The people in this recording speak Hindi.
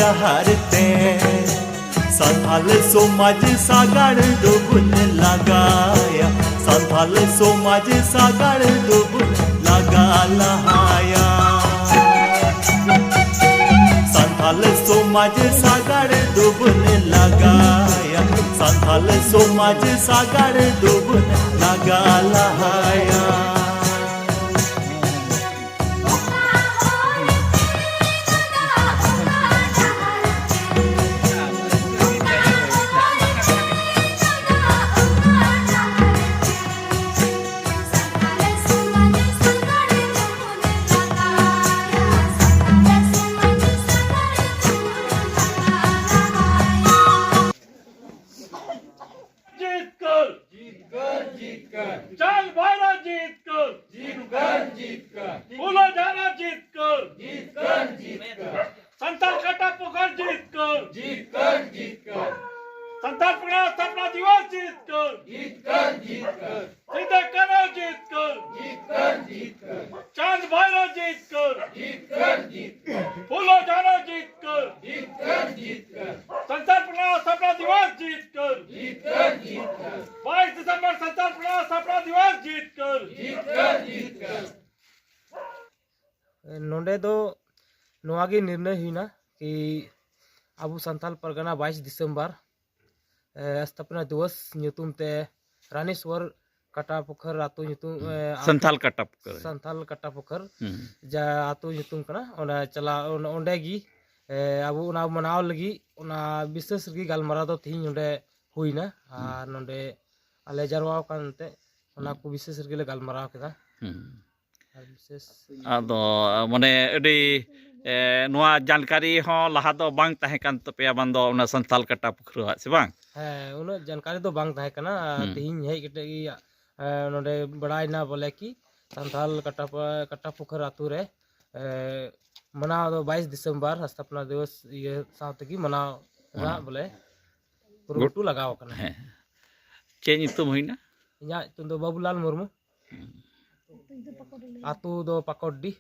डहार ते सान्थाल समाज सागाड़ दोबुन लगाया सान्थाल समाज सागाड़ दोबुन लगा लहाया सान्थाल समाज सागाड़ दोबुन लगाया सान्थाल समाज सागाड़ दोबुन लगा लहाया चल भाईरा जीत कर फूलो जाना जीत कर संताल कटा पुकार जीत कर संताल स्थापना दिवस जीत कर सीधे करो जीत कर चांद भाईरा जीत कर फूलो जाना जीत कर संताल स्थापना दिवस जीत कर 22 दिसंबर संताल स्थापना दिवस जीत कर नोंडे दो नोआगी निर्णय हुईना कि अबू संताल परगना 22 दिसंबर स्थापना दिवस ᱧᱩᱛᱩᱢ ᱛᱮ रानीश्वर कटा पोखर आतो ᱧᱩᱛᱩᱢ संथाल कटा पोखर संथाल कटा पोखर जा आतो ᱧᱩᱛᱩᱢ कना ओना चला ओंडे गी अबू ओना मनाव लगी ओना विशेष गी गालमारा दो थिन ओंडे हुईना आ नोंडे आले जरवाव कानते ओना को विशेष गी ले गालमारा केदा विशेष आदो माने अडी नोआ जानकारी हो लहा दो बांग ताहे कान तपेया बांदो ओना संथाल कटा पोखर से बांग उन जानकारी तो बांग ताहे कना तिहिन हेज केटे गी नोंडे बड़ायना बोले कि संथाल कटा पोखर आतु रे मनाव दो 22 दिसंबर स्थापना दिवस ये साथ की मनाव रा बोले पुरुटू लगाव कना चे ᱧᱩᱛᱩᱢ हुईना इया तुम दो बाबूलाल मुर्मू आतु दो पाकोड्डी